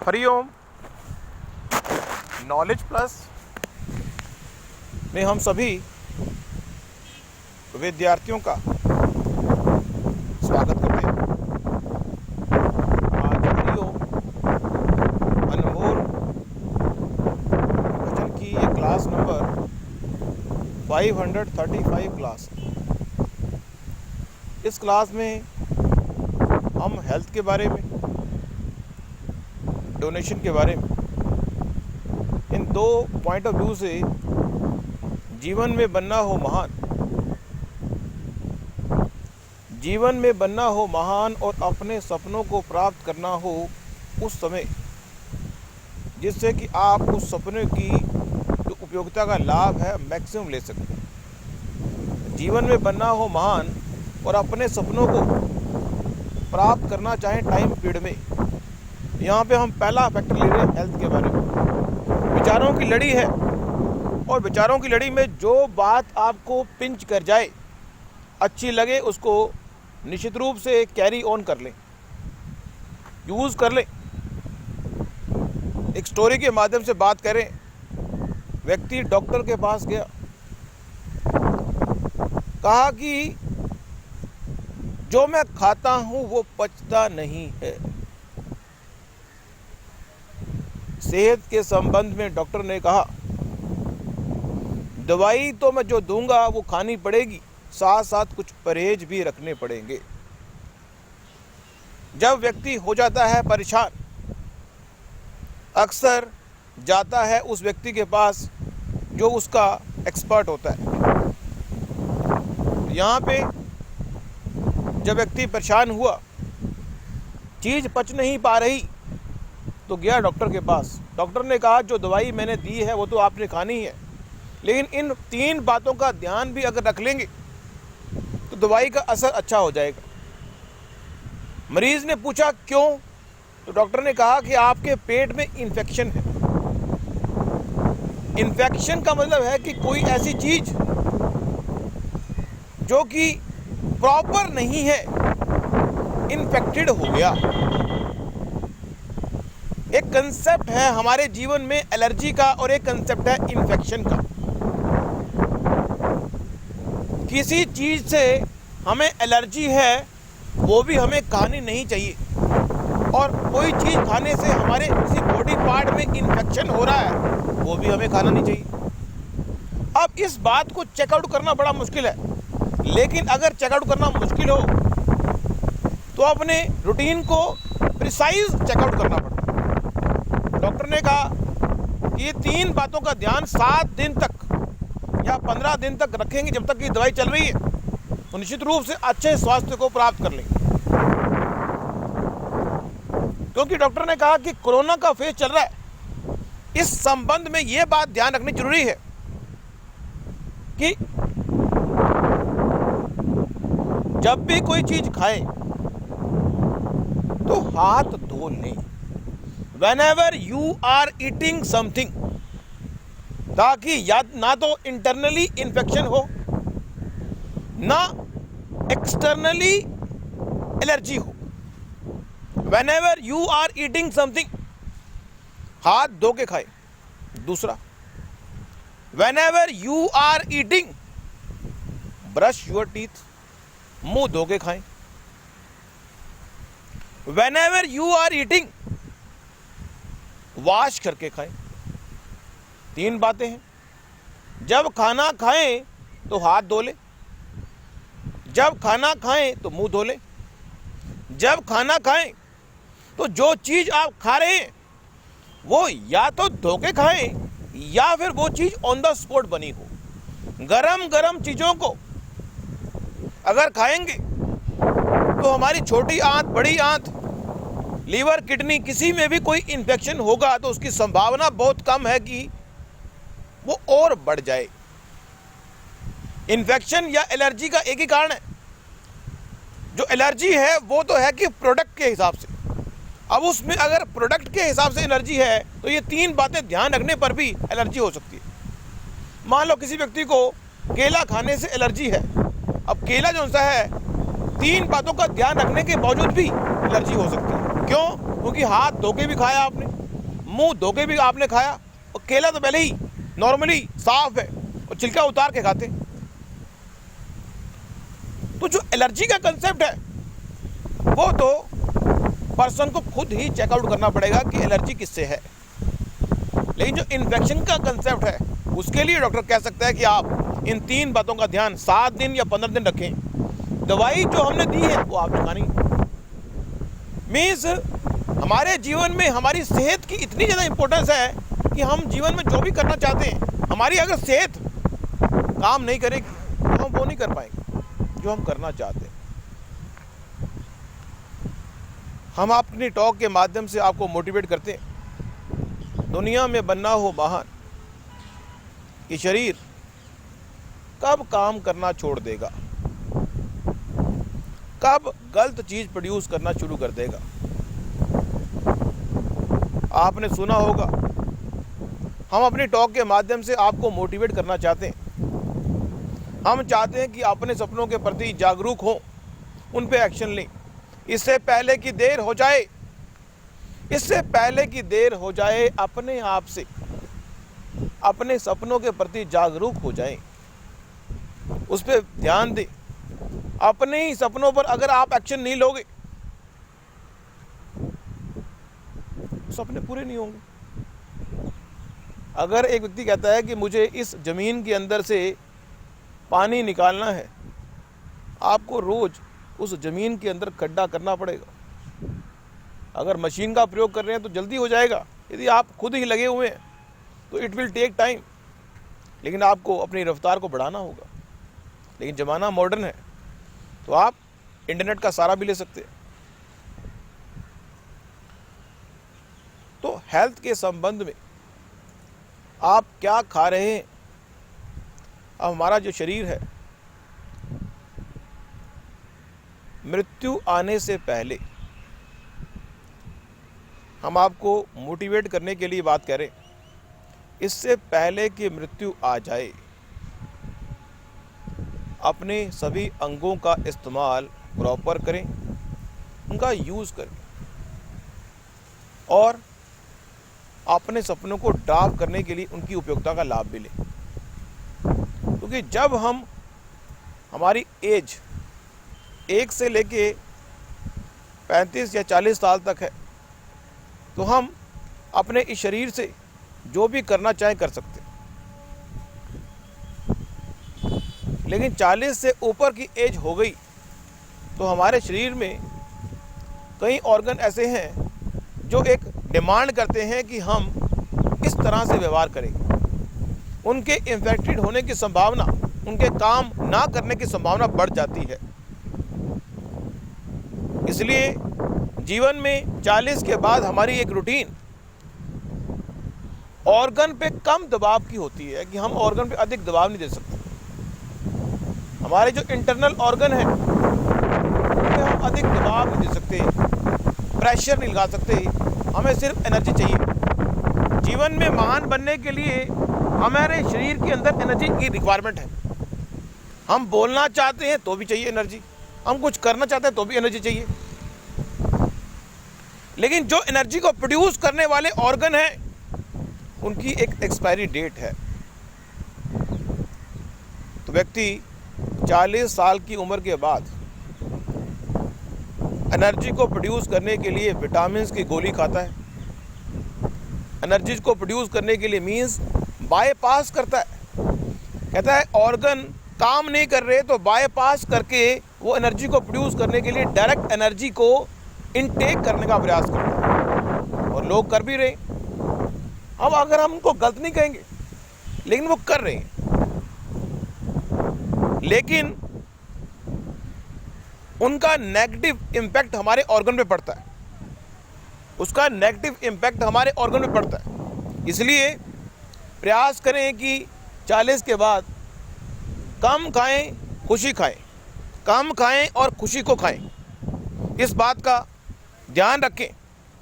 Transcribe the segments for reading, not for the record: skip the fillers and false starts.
Hariom. Knowledge plus में हम सभी विद्यार्थियों का स्वागत करते हैं। आज हरिओम अनमोल भजन की ये क्लास नंबर 535 क्लास। इस क्लास में हम हेल्थ के बारे में, डोनेशन के बारे में, इन दो पॉइंट ऑफ व्यू से जीवन में बनना हो महान, जीवन में बनना हो महान और अपने सपनों को प्राप्त करना हो उस समय, जिससे कि आप उस सपने की जो उपयोगिता का लाभ है मैक्सिमम ले सकें। जीवन में बनना हो महान और अपने सपनों को प्राप्त करना चाहें टाइम पीरियड में। यहाँ पे हम पहला फैक्टर ले रहे हैं हेल्थ के बारे में। विचारों की लड़ी है और विचारों की लड़ी में जो बात आपको पिंच कर जाए, अच्छी लगे, उसको निश्चित रूप से कैरी ऑन कर लें, यूज़ कर लें। एक स्टोरी के माध्यम से बात करें। व्यक्ति डॉक्टर के पास गया, कहा कि जो मैं खाता हूं वो पचता नहीं है। सेहत के संबंध में डॉक्टर ने कहा, दवाई तो मैं जो दूंगा वो खानी पड़ेगी, साथ साथ कुछ परहेज भी रखने पड़ेंगे। जब व्यक्ति हो जाता है परेशान, अक्सर जाता है उस व्यक्ति के पास जो उसका एक्सपर्ट होता है। यहाँ पे जब व्यक्ति परेशान हुआ, चीज़ पच नहीं पा रही, तो गया डॉक्टर के पास। डॉक्टर ने कहा जो दवाई मैंने दी है वो तो आपने खानी है, लेकिन इन 3 बातों का ध्यान भी अगर रख लेंगे तो दवाई का असर अच्छा हो जाएगा। मरीज ने पूछा क्यों? तो डॉक्टर ने कहा कि आपके पेट में इन्फेक्शन है। इन्फेक्शन का मतलब है कि कोई ऐसी चीज जो कि प्रॉपर नहीं है, इन्फेक्टेड हो गया। एक कंसेप्ट है हमारे जीवन में एलर्जी का और एक कंसेप्ट है इन्फेक्शन का। किसी चीज से हमें एलर्जी है वो भी हमें खानी नहीं चाहिए, और कोई चीज खाने से हमारे किसी बॉडी पार्ट में इन्फेक्शन हो रहा है वो भी हमें खाना नहीं चाहिए। अब इस बात को चेकआउट करना बड़ा मुश्किल है, लेकिन अगर चेकआउट करना मुश्किल हो तो अपने रूटीन को प्रिसाइज चेकआउट करना पड़ता। डॉक्टर ने कहा कि ये 3 बातों का ध्यान 7 दिन तक या 15 दिन तक रखेंगे, जब तक कि दवाई चल रही है, तो निश्चित रूप से अच्छे स्वास्थ्य को प्राप्त कर लेंगे। क्योंकि डॉक्टर ने कहा कि कोरोना का फेज चल रहा है, इस संबंध में यह बात ध्यान रखनी जरूरी है कि जब भी कोई चीज खाए तो हाथ धो लें। Whenever you are eating something, ताकि ना तो इंटरनली इन्फेक्शन हो, ना एक्सटर्नली एलर्जी हो। Whenever you are eating something, हाथ धो के खाए। दूसरा, Whenever you are eating, brush your teeth, मुंह धो के खाएं। Whenever you are eating, wash करके खाएं। 3 बातें हैं। जब खाना खाएं तो हाथ धो लें, जब खाना खाएं तो मुंह धो लें, जब खाना खाएं तो जो चीज आप खा रहे हैं वो या तो धो के खाएं या फिर वो चीज ऑन द स्पॉट बनी हो। गरम गरम चीजों को अगर खाएंगे तो हमारी छोटी आंत, बड़ी आंत, लीवर, किडनी, किसी में भी कोई इन्फेक्शन होगा तो उसकी संभावना बहुत कम है कि वो और बढ़ जाए। इन्फेक्शन या एलर्जी का एक ही कारण है, जो एलर्जी है वो तो है कि प्रोडक्ट के हिसाब से। अब उसमें अगर प्रोडक्ट के हिसाब से एलर्जी है तो ये 3 बातें ध्यान रखने पर भी एलर्जी हो सकती है। मान लो किसी व्यक्ति को केला खाने से एलर्जी है। अब केला जो सा है 3 बातों का ध्यान रखने के बावजूद भी एलर्जी हो सकती है। क्यों? क्योंकि हाथ धो के भी खाया आपने, मुंह धो के भी आपने खाया, और केला तो पहले ही नॉर्मली साफ है और छिलका उतार के खाते। तो जो एलर्जी का कंसेप्ट है वो तो पर्सन को खुद ही चेकआउट करना पड़ेगा कि एलर्जी किससे है। लेकिन जो इन्फेक्शन का कंसेप्ट है उसके लिए डॉक्टर कह सकता है कि आप इन 3 बातों का ध्यान 7 दिन या 15 दिन रखें। दवाई जो हमने दी है वो आपने खानी। मीन्स हमारे जीवन में हमारी सेहत की इतनी ज़्यादा इंपॉर्टेंस है कि हम जीवन में जो भी करना चाहते हैं, हमारी अगर सेहत काम नहीं करेगी तो हम वो नहीं कर पाएंगे जो हम करना चाहते हैं। हम अपनी टॉक के माध्यम से आपको मोटिवेट करते हैं दुनिया में बनना हो महान, कि शरीर कब काम करना छोड़ देगा, कब गलत चीज प्रोड्यूस करना शुरू कर देगा। आपने सुना होगा, हम अपनी टॉक के माध्यम से आपको मोटिवेट करना चाहते हैं। हम चाहते हैं कि अपने सपनों के प्रति जागरूक हों, उन पे एक्शन लें। इससे पहले कि देर हो जाए, इससे पहले कि देर हो जाए, अपने आप से अपने सपनों के प्रति जागरूक हो जाएं, उस पर ध्यान दें। अपने ही सपनों पर अगर आप एक्शन नहीं लोगे, सपने पूरे नहीं होंगे। अगर एक व्यक्ति कहता है कि मुझे इस जमीन के अंदर से पानी निकालना है, आपको रोज उस जमीन के अंदर खड्डा करना पड़ेगा। अगर मशीन का प्रयोग कर रहे हैं तो जल्दी हो जाएगा, यदि आप खुद ही लगे हुए हैं तो इट विल टेक टाइम, लेकिन आपको अपनी रफ्तार को बढ़ाना होगा। लेकिन ज़माना मॉडर्न है तो आप इंटरनेट का सहारा भी ले सकते हैं। तो हेल्थ के संबंध में आप क्या खा रहे हैं, अब हमारा जो शरीर है, मृत्यु आने से पहले हम आपको मोटिवेट करने के लिए बात करें, इससे पहले कि मृत्यु आ जाए, अपने सभी अंगों का इस्तेमाल प्रॉपर करें, उनका यूज़ करें और अपने सपनों को डार्क करने के लिए उनकी उपयोगिता का लाभ भी लें। क्योंकि जब हम हमारी एज 1 से लेके 35 या 40 साल तक है तो हम अपने इस शरीर से जो भी करना चाहें कर सकते हैं। लेकिन 40 से ऊपर की एज हो गई तो हमारे शरीर में कई ऑर्गन ऐसे हैं जो एक डिमांड करते हैं कि हम इस तरह से व्यवहार करें। उनके इन्फेक्टेड होने की संभावना, उनके काम ना करने की संभावना बढ़ जाती है। इसलिए जीवन में 40 के बाद हमारी एक रूटीन ऑर्गन पे कम दबाव की होती है कि हम ऑर्गन पे अधिक दबाव नहीं दे सकते। हमारे जो इंटरनल ऑर्गन है उन पे हम अधिक दबाव नहीं दे सकते, प्रेशर नहीं लगा सकते, हमें सिर्फ एनर्जी चाहिए। जीवन में महान बनने के लिए हमारे शरीर के अंदर एनर्जी की रिक्वायरमेंट है। हम बोलना चाहते हैं तो भी चाहिए एनर्जी, हम कुछ करना चाहते हैं तो भी एनर्जी चाहिए। लेकिन जो एनर्जी को प्रोड्यूस करने वाले ऑर्गन हैं उनकी एक एक्सपायरी डेट है। तो व्यक्ति 40 साल की उम्र के बाद एनर्जी को प्रोड्यूस करने के लिए विटामिन की गोली खाता है। एनर्जी को प्रोड्यूस करने के लिए मीन्स बाईपास करता है। कहता है ऑर्गन काम नहीं कर रहे तो बाईपास करके वो एनर्जी को प्रोड्यूस करने के लिए डायरेक्ट एनर्जी को इनटेक करने का प्रयास करता है, और लोग कर भी रहे। अब अगर हम उनको गलत नहीं कहेंगे, लेकिन वो कर रहे हैं। लेकिन उनका नेगेटिव इम्पैक्ट हमारे ऑर्गन पे पड़ता है, उसका नेगेटिव इम्पैक्ट हमारे ऑर्गन पे पड़ता है। इसलिए प्रयास करें कि 40 के बाद कम खाएं, खुशी खाएं, कम खाएं और खुशी को खाएं। इस बात का ध्यान रखें,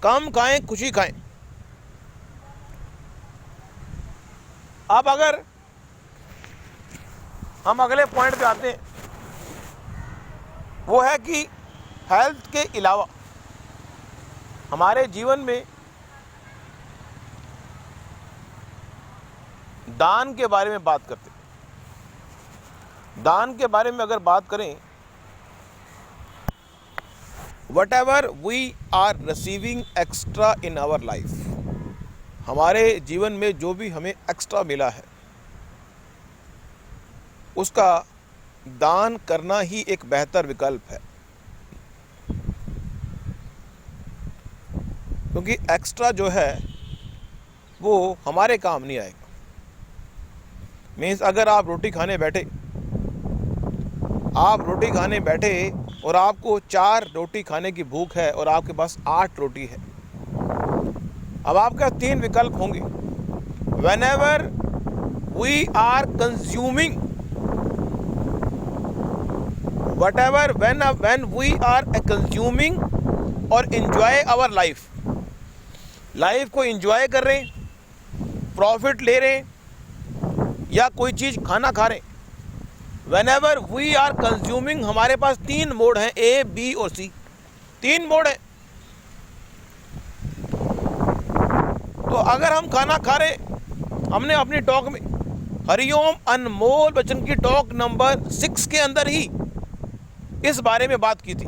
कम खाएं, खुशी खाएं। अब अगर हम अगले पॉइंट पे आते हैं, वो है कि हेल्थ के अलावा हमारे जीवन में दान के बारे में बात करते हैं। दान के बारे में अगर बात करें, whatever we are receiving extra in our life, हमारे जीवन में जो भी हमें एक्स्ट्रा मिला है उसका दान करना ही एक बेहतर विकल्प है, क्योंकि एक्स्ट्रा जो है वो हमारे काम नहीं आएगा। मीन्स अगर आप रोटी खाने बैठे और आपको 4 रोटी खाने की भूख है और आपके पास 8 रोटी है, अब आपके 3 विकल्प होंगे। Whenever we are consuming when we are consuming और enjoy our life को enjoy कर रहे हैं, प्रॉफिट ले रहे हैं या कोई चीज़ खाना खा रहे हैं, whenever we are consuming, हमारे पास 3 मोड हैं, A, B और C, 3 मोड हैं। तो अगर हम खाना खा रहे, हमने अपनी टॉक में हरिओम अनमोल बच्चन की टॉक नंबर 6 के अंदर ही इस बारे में बात की थी।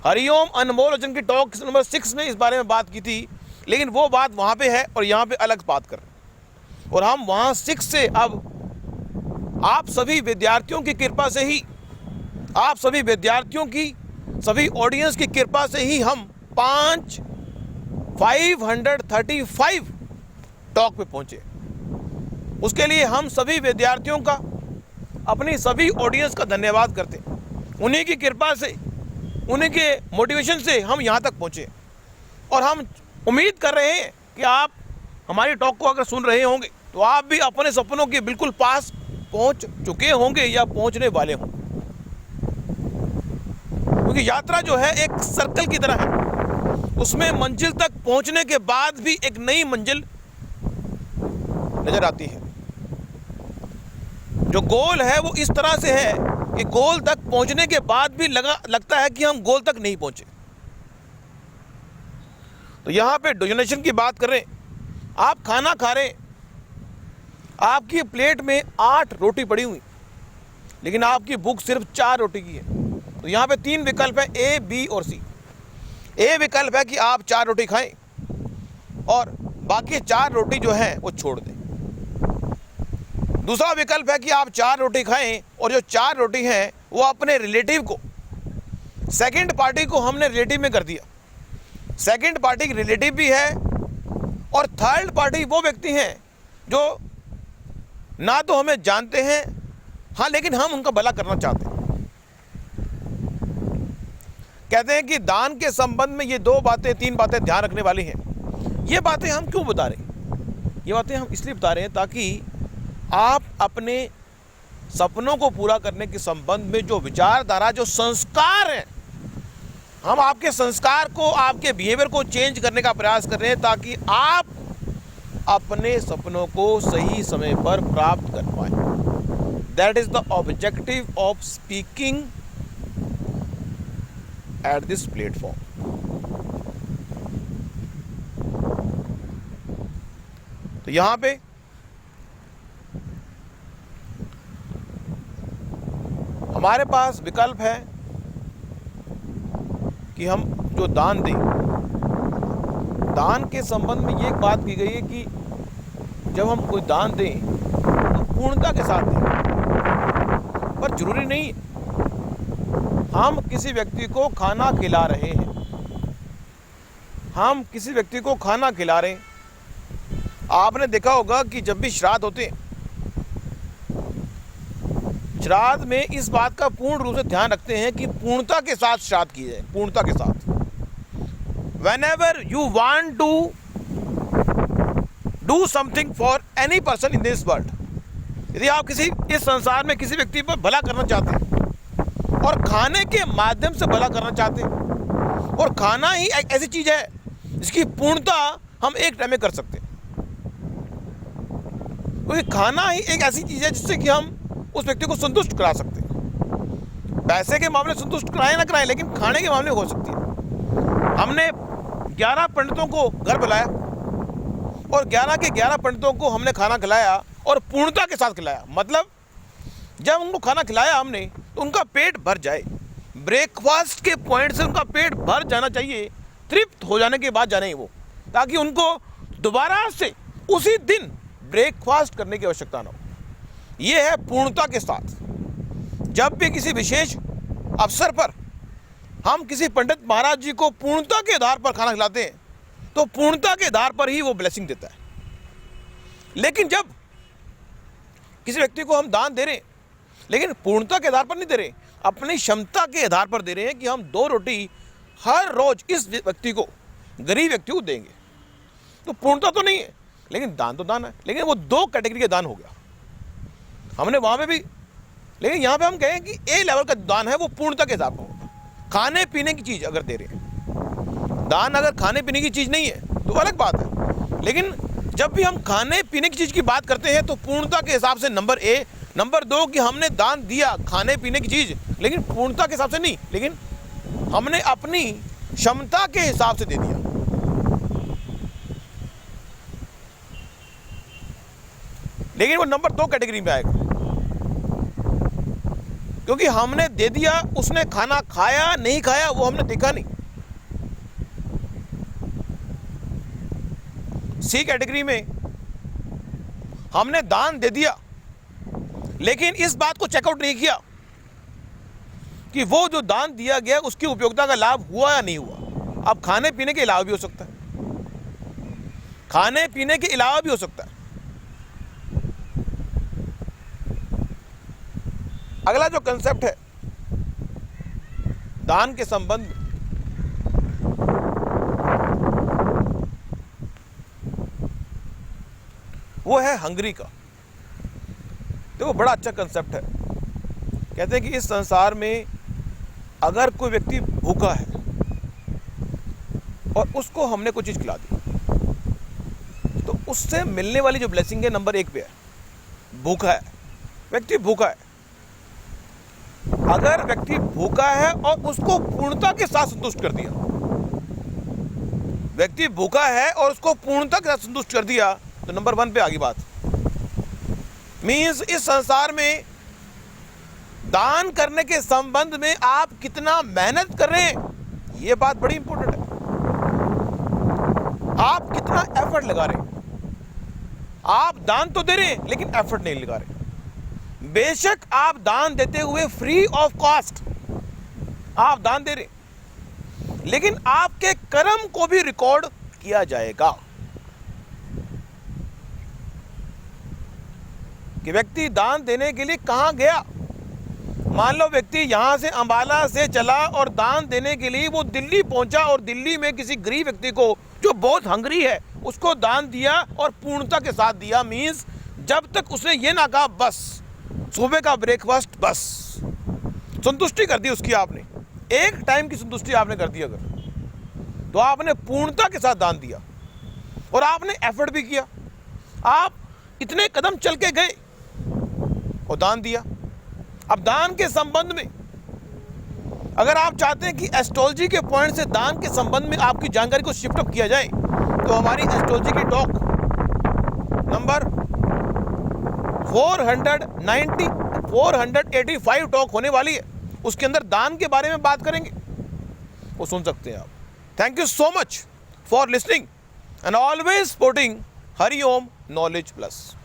हरिओम अनमोल बच्चन की टॉक नंबर 6 में इस बारे में बात की थी, लेकिन वो बात वहाँ पे है और यहाँ पे अलग बात कर रहे हैं। और हम वहाँ 6 से अब आप सभी विद्यार्थियों की कृपा से ही, आप सभी विद्यार्थियों की, सभी ऑडियंस की कृपा से ही हम 535 टॉक पे पहुँचे। उसके लिए हम सभी विद्यार्थियों का, अपनी सभी ऑडियंस का धन्यवाद करते हैं। उन्हीं की कृपा से, उन्हीं के मोटिवेशन से हम यहाँ तक पहुँचे और हम उम्मीद कर रहे हैं कि आप हमारी टॉक को अगर सुन रहे होंगे तो आप भी अपने सपनों के बिल्कुल पास पहुँच चुके होंगे या पहुँचने वाले होंगे, क्योंकि यात्रा जो है एक सर्कल की तरह है। उसमें मंजिल तक पहुँचने के बाद भी एक नई मंजिल नज़र आती है। जो गोल है वो इस तरह से है कि गोल तक पहुंचने के बाद भी लगता है कि हम गोल तक नहीं पहुंचे। तो यहाँ पे डोनेशन की बात कर रहे हैं, आप खाना खा रहे हैं, आपकी प्लेट में 8 रोटी पड़ी हुई, लेकिन आपकी भूख सिर्फ 4 रोटी की है। तो यहाँ पे 3 विकल्प है, A, B और C। A विकल्प है कि आप 4 रोटी खाएं और बाकी 4 रोटी जो है वो छोड़ दें। दूसरा विकल्प है कि आप 4 रोटी खाएं और जो 4 रोटी हैं वो अपने रिलेटिव को, सेकंड पार्टी को हमने रिलेटिव में कर दिया। सेकंड पार्टी रिलेटिव भी है और थर्ड पार्टी वो व्यक्ति हैं जो ना तो हमें जानते हैं, हाँ, लेकिन हम उनका भला करना चाहते हैं। कहते हैं कि दान के संबंध में ये 3 बातें ध्यान रखने वाली हैं। ये बातें हम क्यों बता रहे हैं? ये बातें हम इसलिए बता रहे हैं ताकि आप अपने सपनों को पूरा करने के संबंध में जो विचारधारा, जो संस्कार हैं, हम आपके संस्कार को, आपके बिहेवियर को चेंज करने का प्रयास कर रहे हैं ताकि आप अपने सपनों को सही समय पर प्राप्त कर पाएं। That is the objective of speaking at this platform. तो यहां पे हमारे पास विकल्प है कि हम जो दान दें। दान के संबंध में ये बात की गई है कि जब हम कोई दान दें तो पूर्णता के साथ दें, पर जरूरी नहीं हम किसी व्यक्ति को खाना खिला रहे हैं, हम किसी व्यक्ति को खाना खिला रहे हैं। आपने देखा होगा कि जब भी श्राद्ध होते हैं, श्राद्ध में इस बात का पूर्ण रूप से ध्यान रखते हैं कि पूर्णता के साथ श्राद्ध किए जाए, पूर्णता के साथ। whenever you want to do something for any person in this world, यदि आप किसी इस संसार में किसी व्यक्ति पर भला करना चाहते हैं और खाने के माध्यम से भला करना चाहते हैं, और खाना ही एक ऐसी चीज है जिसकी पूर्णता हम एक टाइम में कर सकते हैं, क्योंकि खाना ही एक ऐसी चीज है जिससे कि हम उस व्यक्ति को संतुष्ट करा सकते हैं। पैसे के मामले संतुष्ट कराएं ना कराएं, लेकिन खाने के मामले हो सकती है। हमने 11 पंडितों को घर बुलाया और 11 के 11 पंडितों को हमने खाना खिलाया और पूर्णता के साथ खिलाया। मतलब जब उनको खाना खिलाया हमने तो उनका पेट भर जाए, ब्रेकफास्ट के पॉइंट से उनका पेट भर जाना चाहिए, तृप्त हो जाने के बाद जाने वो, ताकि उनको दोबारा से उसी दिन ब्रेकफास्ट करने की आवश्यकता ना हो। ये है पूर्णता के साथ। जब भी किसी विशेष अवसर पर हम किसी पंडित महाराज जी को पूर्णता के आधार पर खाना खिलाते हैं तो पूर्णता के आधार पर ही वो ब्लेसिंग देता है। लेकिन जब किसी व्यक्ति को हम दान दे रहे हैं, लेकिन पूर्णता के आधार पर नहीं दे रहे, अपनी क्षमता के आधार पर दे रहे हैं कि हम 2 रोटी हर रोज इस व्यक्ति को, गरीब व्यक्ति को देंगे, तो पूर्णता तो नहीं है, लेकिन दान तो दान है। लेकिन वो 2 कैटेगरी का दान हो गया हमने वहां पे भी। लेकिन यहाँ पे हम कहें कि ए लेवल का दान है, वो पूर्णता के आधार पर होगा। खाने पीने की चीज अगर दे रहे हैं, दान अगर खाने पीने की चीज नहीं है तो अलग बात है। लेकिन जब भी हम खाने पीने की चीज की बात करते हैं तो पूर्णता के हिसाब से नंबर ए, नंबर 2 कि हमने दान दिया खाने पीने की चीज, लेकिन पूर्णता के हिसाब से नहीं, लेकिन हमने अपनी क्षमता के हिसाब से दे दिया। लेकिन वो नंबर 2 कैटेगरी में आएगा, क्योंकि हमने दे दिया, उसने खाना खाया नहीं खाया वो हमने देखा नहीं। सी कैटेगरी में हमने दान दे दिया, लेकिन इस बात को चेकआउट नहीं किया कि वो जो दान दिया गया उसकी उपयोगिता का लाभ हुआ या नहीं हुआ। अब खाने पीने के अलावा भी हो सकता है, खाने पीने के अलावा भी हो सकता है। अगला जो कंसेप्ट है दान के संबंध में, वो है हंगरी का। देखो बड़ा अच्छा कंसेप्ट है। कहते हैं कि इस संसार में अगर कोई व्यक्ति भूखा है और उसको हमने कोई चीज खिला दी तो उससे मिलने वाली जो ब्लेसिंग है नंबर 1 पे है। भूखा है व्यक्ति, भूखा है। अगर व्यक्ति भूखा है और उसको पूर्णता के साथ संतुष्ट कर दिया, व्यक्ति भूखा है और उसको पूर्णता के साथ संतुष्ट कर दिया तो नंबर 1 पे आ गई बात। मीन्स इस संसार में दान करने के संबंध में आप कितना मेहनत कर रहे हैं, यह बात बड़ी इंपॉर्टेंट है। आप कितना एफर्ट लगा रहे हैं। आप दान तो दे रहे हैं लेकिन एफर्ट नहीं लगा रहे। बेशक आप दान देते हुए फ्री ऑफ कॉस्ट आप दान दे रहे, लेकिन आपके कर्म को भी रिकॉर्ड किया जाएगा कि व्यक्ति दान देने के लिए कहां गया। मान लो व्यक्ति यहां से अंबाला से चला और दान देने के लिए वो दिल्ली पहुंचा और दिल्ली में किसी गरीब व्यक्ति को जो बहुत हंगरी है उसको दान दिया और पूर्णता के साथ दिया। मीन्स जब तक उसने ये ना कहा बस सुबह का ब्रेकफास्ट, बस संतुष्टि कर दी उसकी, आपने एक टाइम की संतुष्टि आपने कर दी अगर, तो आपने पूर्णता के साथ दान दिया और आपने एफर्ट भी किया। आप इतने कदम चल के गए और दान दिया। अब दान के संबंध में अगर आप चाहते हैं कि एस्ट्रोलॉजी के पॉइंट से दान के संबंध में आपकी जानकारी को शिफ्ट अप किया जाए तो हमारी एस्ट्रोलॉजी की टॉक नंबर 485 टॉक होने वाली है। उसके अंदर दान के बारे में बात करेंगे, वो सुन सकते हैं आप। Thank you so much for listening and always supporting Hariom knowledge plus.